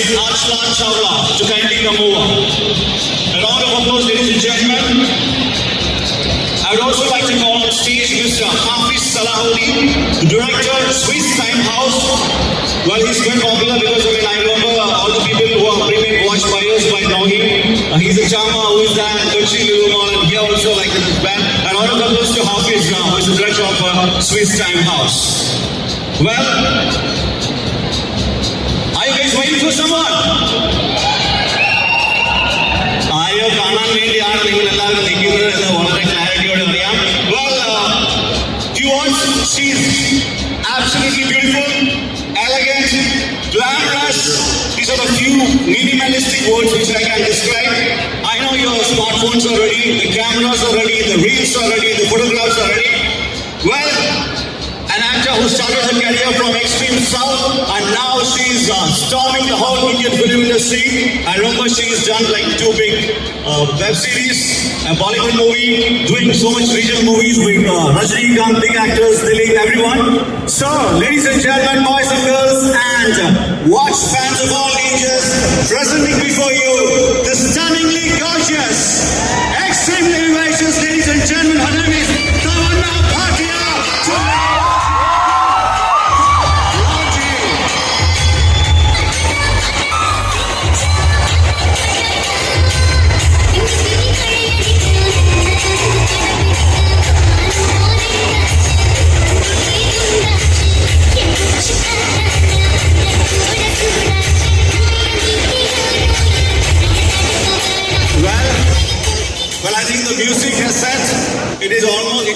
to kindly come over. A round of applause, ladies and gentlemen. I would also like to call on stage Mr. Hafiz Salahuddin, the director of Swiss Time House. Well, he's quite popular because I remember all the people who are premium watch buyers might know him. He's a Chama who is there, Lulu, and he also like this band. A round of applause to Hafiz now, who is the director of Swiss Time House. Well, are you guys waiting for someone? She's absolutely beautiful, elegant, glamorous. These are the few minimalistic words which I can describe. I know your smartphones are ready, the cameras are ready, the reels are ready, the photographs are ready. Well, an actor who started her career from extreme south and now she's storming the whole Indian film industry. I remember she's done like 2 big web series, a Bollywood movie, doing so much regional movies with Rajinikanth, big actors, Dilip, everyone. So, ladies and gentlemen, boys and girls, and watch fans of all ages, presenting before you the stunningly gorgeous, extremely vivacious, ladies and gentlemen, her name is Tamanna Bhatia. Well, I think the music has set. It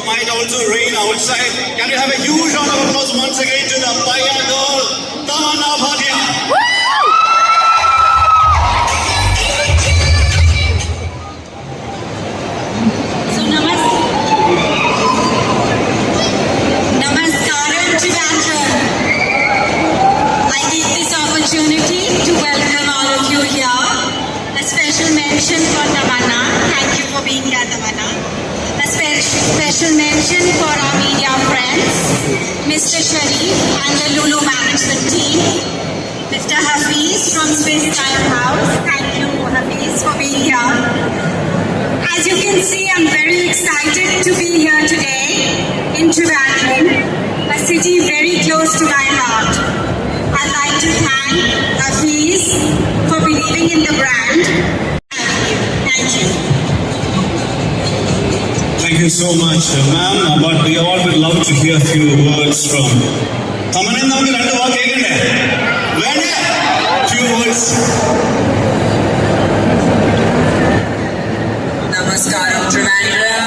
might also rain outside. Can you have a huge round of applause once again to the Paya girl, Tamanna Bhatia? So, Namaskaram Trivandrum. I take this opportunity to welcome all of you here. A special mention for Tamanna. Thank you for being here, Tamanna. A special mention for our media friends, Mr. Sharif and the Lulu management team, Mr. Hafiz from Swiss Time House. Thank you, Hafiz, for being here. As you can see, I'm very excited to be here today in Trivandrum, a city very close to my heart. I'd like to thank Hafiz for believing in the brand. Thank you. Thank you so much, ma'am. But we all would love to hear a few words from Tamanna. Few words. Namaskaram, Trivandrum.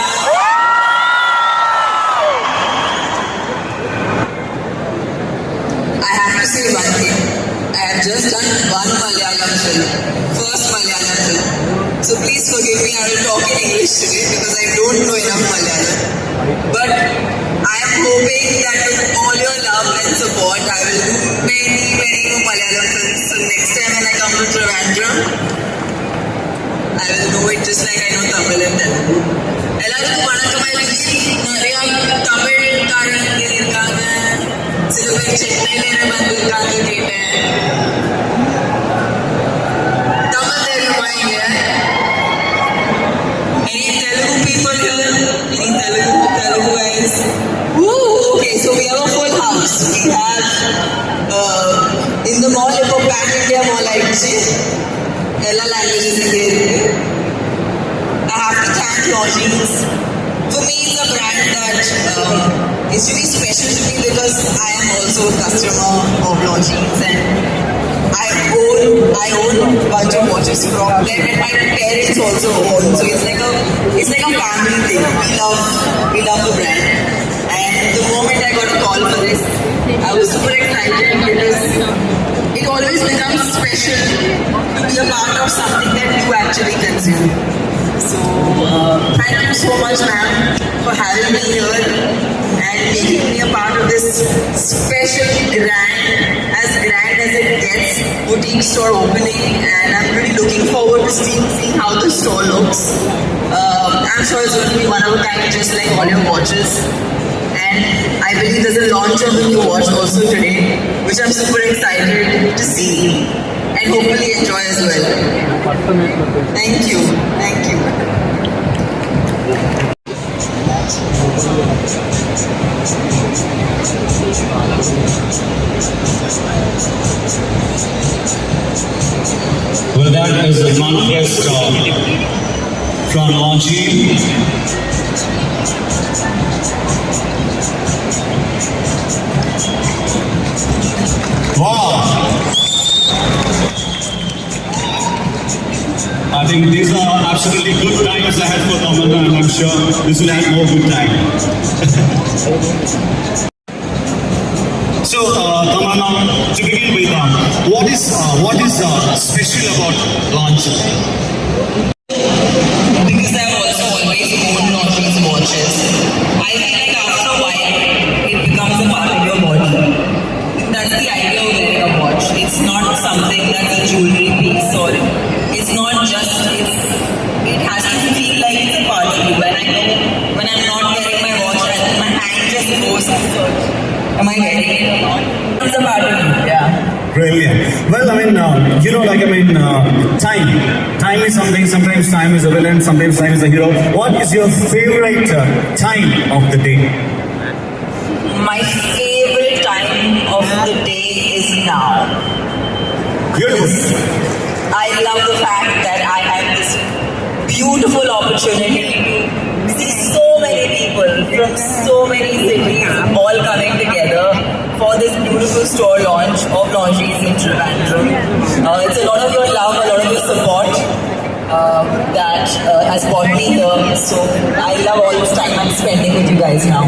I have to say one thing. I have just done one Malayalam film. First Malayalam film. So please forgive me, I will talk in English today because I don't know enough Malayalam. But I am hoping that with all your love and support, I will do many more Malayalam films. So next time when I come to Trivandrum, I will know it just like I know Tamil and Telugu. எல்லாருக்கும் வணக்கம். I believe நிறைய தமிழ்காரங்க இங்கே இருக்காங்க. சில பேர் சென்னையில வந்திருக்காங்க கேட்டேன். தமிழ் தெரியுமா இங்க? Any Telugu people here? Any Telugu guys? Woo! Okay, so we have a full house. We have in the mall, if a pan India mall, I would say. All languages in here. I have to thank Longines. For me, it's a brand that is really special to me because I am also a customer of Longines and I own a bunch of watches from them and my parents also own. So it's like a family thing. We love the brand. And the moment I got a call for this, I was super excited because it always becomes special to be a part of something that you actually consume. So, thank you so much, ma'am, for having me here and making me a part of this special grand as it gets boutique store opening. And I'm really looking forward to seeing how the store looks. I'm sure it's going to be one of a kind, just like all your watches. And I believe there's a launch of a new watch also today, which I'm super excited to see. And and hopefully enjoy as well. Thank you. Thank you. Well, that is a manifest from Longines. Wow! I think these are absolutely good times ahead for Tamanna, and I'm sure this will have more good time. So, Tamanna, to begin with, what is special about launch? Because I've also always owned Longines watches, I feel like after a while, it becomes a part of your body. That's the idea of wearing a watch. It's not something that's a jewelry piece, or it's not just, it has to feel like it's a part of you. And I know when I'm not wearing my watch, my hand just goes to search. Am I wearing it or not? It's a part of you, yeah. Brilliant. Well, time. Time is something, sometimes time is a villain, sometimes time is a hero. What is your favorite time of the day? My favorite time of the day is now. Beautiful. I love the fact that I have this beautiful opportunity to see so many people from so many cities all coming together for this beautiful store launch of Longines in Trivandrum. It's a lot of your love, a lot of your support that has brought me here. So I love all this time I'm spending with you guys now.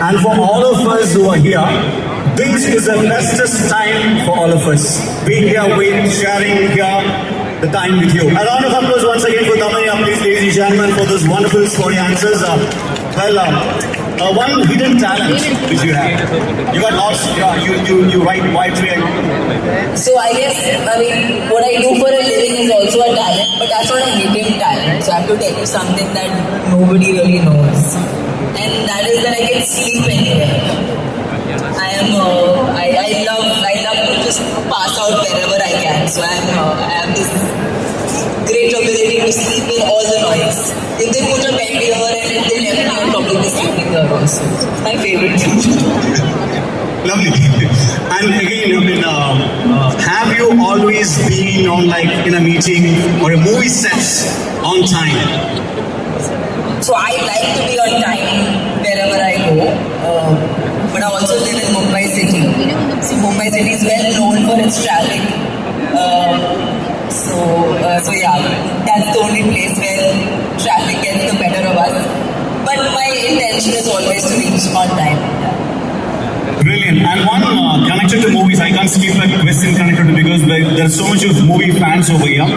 And for all of us who are here, this is the bestest time for all of us. Being here, sharing here the time with you. A round of applause once again for Tamanna, please, ladies and gentlemen, for those wonderful story answers. One hidden talent which you have. You got lots. You write poetry. So I guess, what I do for a living is also a talent, but that's not a hidden talent. So I have to tell you something that nobody really knows. And that is that I can sleep anywhere. I love to just pass out wherever I can. So I have this great ability to sleep in all the noise. If they put a bed here and if they left me, I'll probably be sleeping there also. It's my favorite thing. Lovely. And again, have you always been on in a meeting or a movie set on time? So I like to be on time wherever I go, but I also live in Mumbai city. So Mumbai city is well known for its traffic. So yeah, that's the only place where traffic gets the better of us. But my intention is always to reach on time. Brilliant. And one connected to movies, I can't skip a question connected to because there's so much of movie fans over here.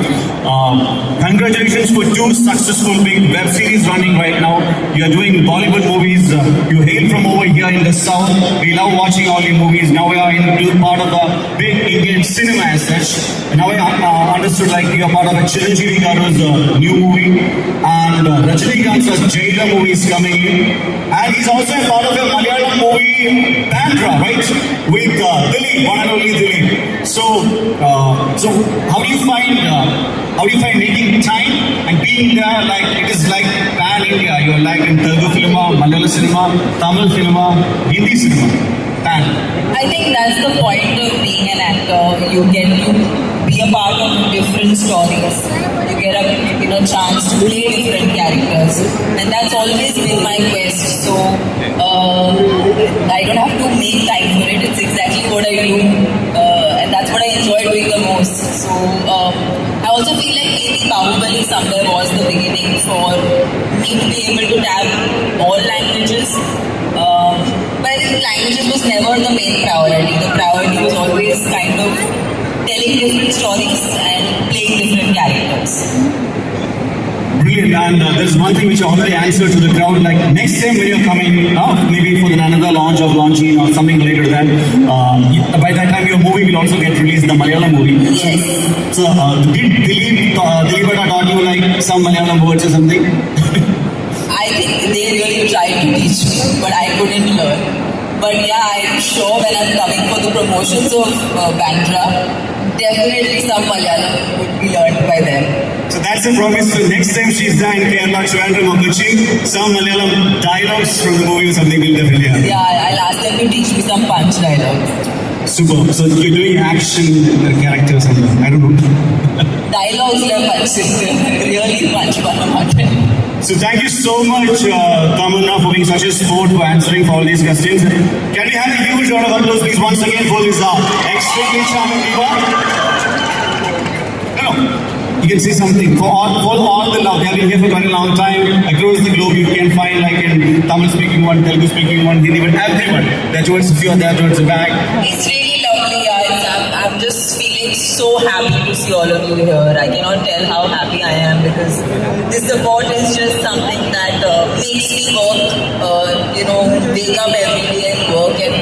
Congratulations for 2 successful big web series running right now. You are doing Bollywood movies. You hail from over here in the south. We love watching all your movies. Now we are into part of the big Indian cinema as such. Now I understood you're part of a Chiranjeevi Garu's new movie, and Rajinikanth's Jailer movie is coming in, and he's also a part of a Malayalam movie, Bandra, right? With Dilip, one and only Dilip. So how do you find making time and being there? It is like pan India. You're in Telugu cinema, Malayalam cinema, Tamil cinema, Hindi cinema. Pan. I think that's the point of being an actor. You get to be a part of different stories. You get a chance to play different characters, and that's always been my quest. So I don't have to make time for it. It's exactly what I do, and that's what I enjoy doing the most. So I also feel like maybe Bahubali somewhere was the beginning for me to be able to tap all languages. But I think languages was never the main priority. The priority was always kind of telling different stories and playing different characters. Brilliant. And there's one thing which I already answered to the crowd. Next time when you're coming up, maybe for another launch of Longines or something later than, by that time your movie will also get released, the Malayalam movie. Yes. So did Dilip taught you some Malayalam words or something? I think they really tried to teach me, but I couldn't learn. But yeah, I'm sure when I'm coming for the promotions of Bandra, some Malayalam would be learned by them. So that's a promise. So next time she's there in Kerala, Trivandrum or Kochi, some Malayalam dialogues from the movie or something will definitely happen. Yeah, I'll ask them to teach me some punch dialogues. Super. So you're doing action characters and I don't know. Dialogues are punch, really punch. So thank you so much, Tamanna, for being such a sport, for answering for all these questions. Can we have a huge round of applause, please, once again for this extremely charming diva? No. You can say something for all the love. They have been here for quite a long time. Across the globe, you can find like in Tamil speaking one, Telugu speaking one, Hindi, but everyone. They're towards the few, they're towards the back. It's really lovely, guys. I'm just feeling so happy to see all of you here. I cannot tell how happy I am because this support is just something that makes me work, wake up every day and work, and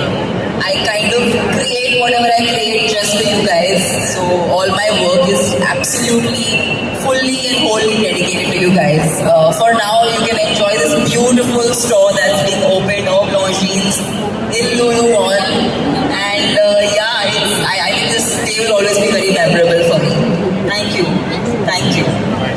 I kind of create whatever I create just for you guys. So all my work is absolutely, fully and wholly dedicated to you guys. For now, you can enjoy this beautiful store that's being opened of Longines in Lulu Mall. And I think this day will always be very memorable for me. Thank you. Thank you.